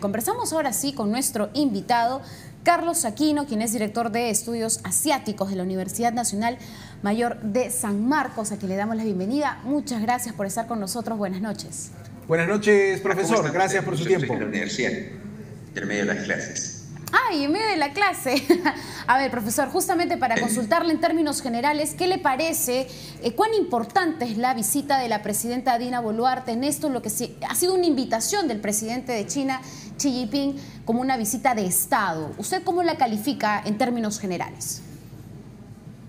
Conversamos ahora sí con nuestro invitado, Carlos Aquino, quien es director de Estudios Asiáticos de la Universidad Nacional Mayor de San Marcos, a quien le damos la bienvenida. Muchas gracias por estar con nosotros. Buenas noches. Buenas noches, profesor. Gracias por su tiempo. Estoy en la universidad, en medio de las clases. ¡Ay, en medio de la clase! A ver, profesor, justamente para consultarle en términos generales, ¿qué le parece, cuán importante es la visita de la presidenta Dina Boluarte en esto, lo que ha sido una invitación del presidente de China, Xi Jinping, como una visita de Estado? ¿Usted cómo la califica en términos generales?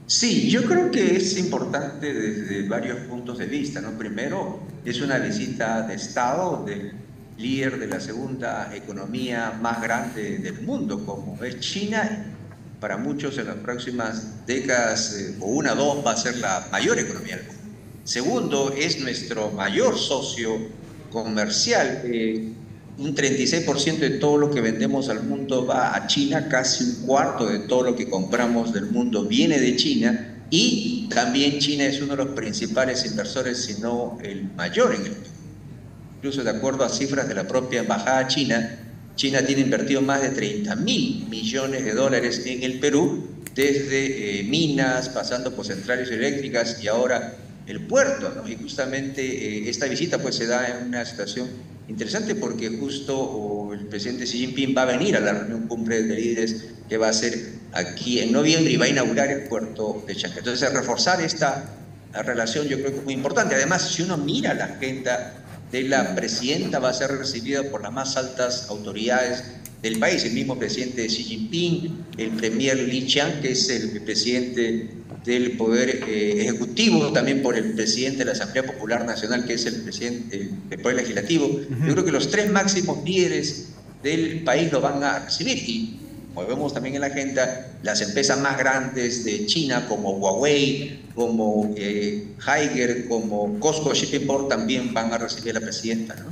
Sí, yo creo que es importante desde varios puntos de vista, ¿no? Primero, es una visita de Estado del líder de la segunda economía más grande del mundo, como es China. Para muchos en las próximas décadas, o una o dos, va a ser la mayor economía del mundo. Segundo, es nuestro mayor socio comercial. Un 36% de todo lo que vendemos al mundo va a China, casi un cuarto de todo lo que compramos del mundo viene de China, y también China es uno de los principales inversores, si no el mayor en el mundo. Incluso de acuerdo a cifras de la propia embajada china, China tiene invertido más de 30.000 millones de dólares en el Perú, desde minas, pasando por centrales eléctricas y ahora el puerto, ¿no? Y justamente esta visita pues se da en una situación interesante porque justo el presidente Xi Jinping va a venir a la reunión cumbre de líderes que va a ser aquí en noviembre y va a inaugurar el puerto de Chancay. Entonces reforzar esta relación yo creo que es muy importante. Además, si uno mira la agenda de la presidenta, va a ser recibida por las más altas autoridades del país, el mismo presidente Xi Jinping, el premier Li Qiang, que es el presidente del Poder Ejecutivo, también por el presidente de la Asamblea Popular Nacional, que es el presidente del Poder Legislativo. Yo creo que los tres máximos líderes del país lo van a recibir, y como vemos también en la agenda, las empresas más grandes de China, como Huawei, como Haiger, como COSCO Shipping también van a recibir a la presidenta, ¿no?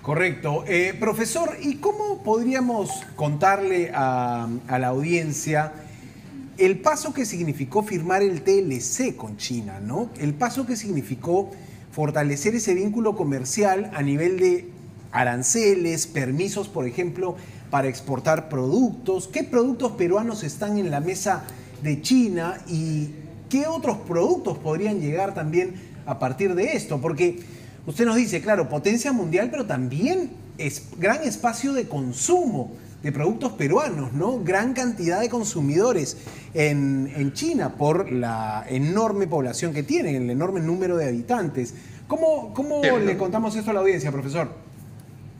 Correcto. Profesor, ¿y cómo podríamos contarle a la audiencia el paso que significó firmar el TLC con China, ¿no? El paso que significó fortalecer ese vínculo comercial a nivel de aranceles, permisos, por ejemplo, para exportar productos? ¿Qué productos peruanos están en la mesa de China y qué otros productos podrían llegar también a partir de esto? Porque usted nos dice, claro, potencia mundial, pero también es gran espacio de consumo de productos peruanos, ¿no? Gran cantidad de consumidores en China por la enorme población que tienen, el enorme número de habitantes. ¿Cómo le contamos esto a la audiencia, profesor?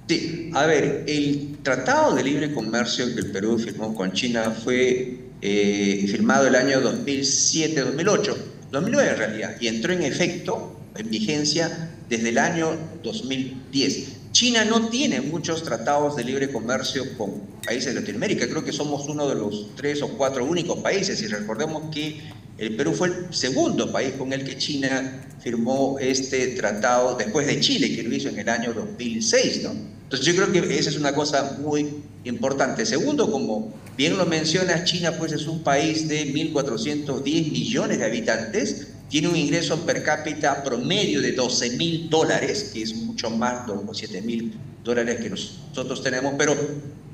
Sí, a ver, el Tratado de Libre Comercio que el Perú firmó con China fue firmado el año 2007-2008, 2009 en realidad, y entró en efecto, en vigencia, desde el año 2010. China no tiene muchos tratados de libre comercio con países de Latinoamérica. Creo que somos uno de los 3 o 4 únicos países, y recordemos que el Perú fue el segundo país con el que China firmó este tratado después de Chile, que lo hizo en el año 2006, ¿no? Entonces yo creo que esa es una cosa muy importante. Segundo, como bien lo mencionas, China pues es un país de 1.410 millones de habitantes, tiene un ingreso per cápita promedio de $12.000, que es mucho más de los $7.000 que nosotros tenemos, pero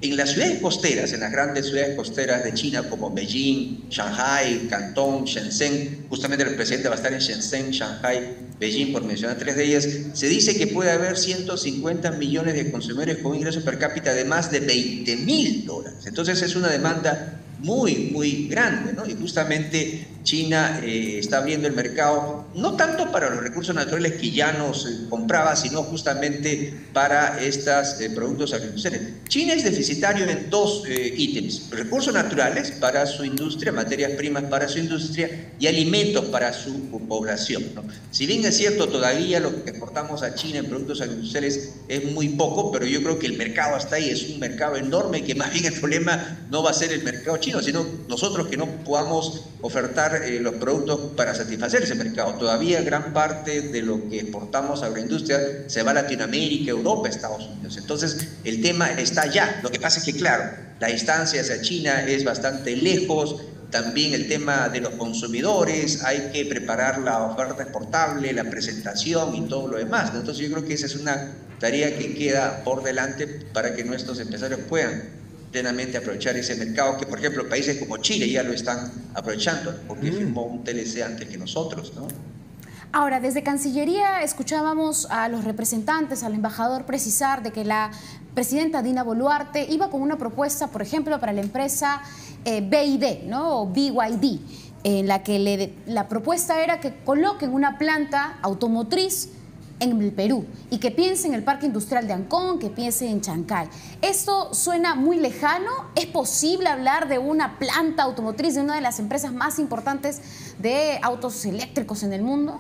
en las ciudades costeras, en las grandes ciudades costeras de China, como Beijing, Shanghai, Cantón, Shenzhen, justamente el presidente va a estar en Shenzhen, Shanghai, Beijing, por mencionar 3 de ellas, se dice que puede haber 150 millones de consumidores con un ingreso per cápita de más de $20.000. Entonces es una demanda muy grande, ¿no? Y justamente China está abriendo el mercado, no tanto para los recursos naturales que ya nos compraba, sino justamente para estos productos agroindustriales. China es deficitario en 2 ítems: recursos naturales para su industria, materias primas para su industria, y alimentos para su población, ¿no? Si bien es cierto, todavía lo que exportamos a China en productos agroindustriales es muy poco, pero yo creo que el mercado está ahí, es un mercado enorme, que más bien el problema no va a ser el mercado chino, sino nosotros que no podamos ofertar los productos para satisfacer ese mercado. Todavía gran parte de lo que exportamos a agroindustria se va a Latinoamérica, Europa, Estados Unidos. Entonces el tema está allá. Lo que pasa es que, claro, la distancia hacia China es bastante lejos, también el tema de los consumidores, hay que preparar la oferta exportable, la presentación y todo lo demás, ¿no? Entonces yo creo que esa es una tarea que queda por delante para que nuestros empresarios puedan plenamente aprovechar ese mercado, que por ejemplo países como Chile ya lo están aprovechando, porque firmó un TLC antes que nosotros, ¿no? Ahora, desde Cancillería escuchábamos a los representantes, al embajador precisar de que la presidenta Dina Boluarte iba con una propuesta, por ejemplo, para la empresa BYD, ¿no? O BYD, en la que la propuesta era que coloquen una planta automotriz en el Perú y que piense en el parque industrial de Ancón, que piense en Chancay. ¿Esto suena muy lejano? ¿Es posible hablar de una planta automotriz de una de las empresas más importantes de autos eléctricos en el mundo?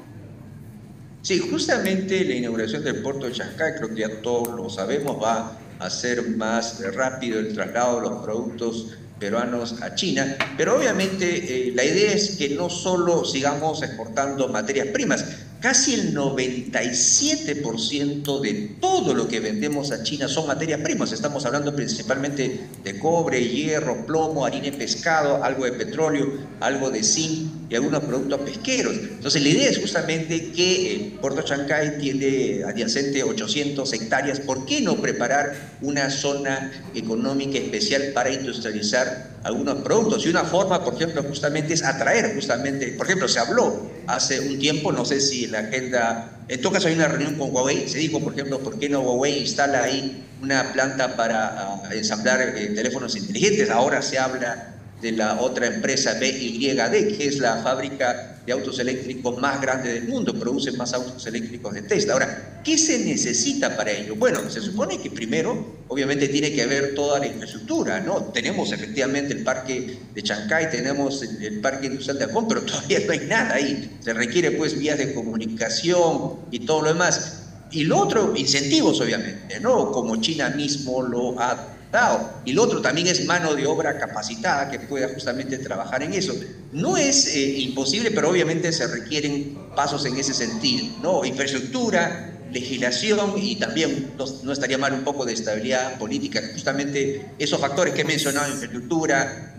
Sí, justamente la inauguración del puerto de Chancay, creo que ya todos lo sabemos, va a hacer más rápido el traslado de los productos peruanos a China, pero obviamente la idea es que no solo sigamos exportando materias primas, casi el 97% de todo lo que vendemos a China son materias primas. Estamos hablando principalmente de cobre, hierro, plomo, harina y pescado, algo de petróleo, algo de zinc y algunos productos pesqueros. Entonces la idea es justamente que el puerto Chancay tiene adyacente 800 hectáreas. ¿Por qué no preparar una zona económica especial para industrializar algunos productos? Y una forma, por ejemplo, justamente es atraer, por ejemplo, se habló hace un tiempo, no sé si la agenda, en todo caso hay una reunión con Huawei, se dijo, por ejemplo, ¿por qué no Huawei instala ahí una planta para ensamblar teléfonos inteligentes? Ahora se habla de la otra empresa BYD, que es la fábrica de autos eléctricos más grande del mundo, produce más autos eléctricos de Tesla. Ahora, ¿qué se necesita para ello? Bueno, se supone que primero, obviamente, tiene que haber toda la infraestructura, ¿no? Tenemos efectivamente el parque de Chancay, tenemos el parque industrial de Ancón, pero todavía no hay nada ahí. Se requiere, pues, vías de comunicación y todo lo demás. Y lo otro, incentivos, obviamente, ¿no? Como China mismo lo ha dado. Y lo otro también es mano de obra capacitada que pueda justamente trabajar en eso. No es imposible, pero obviamente se requieren pasos en ese sentido, ¿no? Infraestructura, legislación y también no estaría mal un poco de estabilidad política. Justamente esos factores que he mencionado, infraestructura,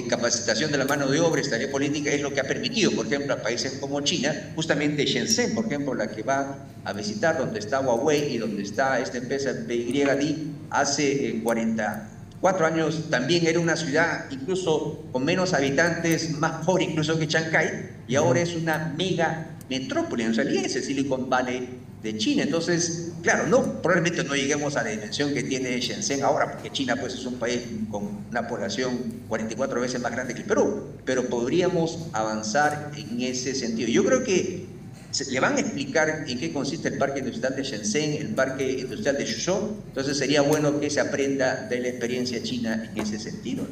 capacitación de la mano de obra, estabilidad política, es lo que ha permitido, por ejemplo, a países como China, justamente Shenzhen, por ejemplo, la que va a visitar, donde está Huawei y donde está esta empresa BYD, hace 44 años también era una ciudad incluso con menos habitantes, más pobre incluso que Chancay, y ahora es una mega metrópoli, en realidad es el Silicon Valley de China. Entonces, claro, probablemente no lleguemos a la dimensión que tiene Shenzhen ahora, porque China pues es un país con una población 44 veces más grande que el Perú, pero podríamos avanzar en ese sentido. Yo creo que le van a explicar en qué consiste el parque industrial de Shenzhen, el parque industrial de Suzhou, entonces sería bueno que se aprenda de la experiencia china en ese sentido.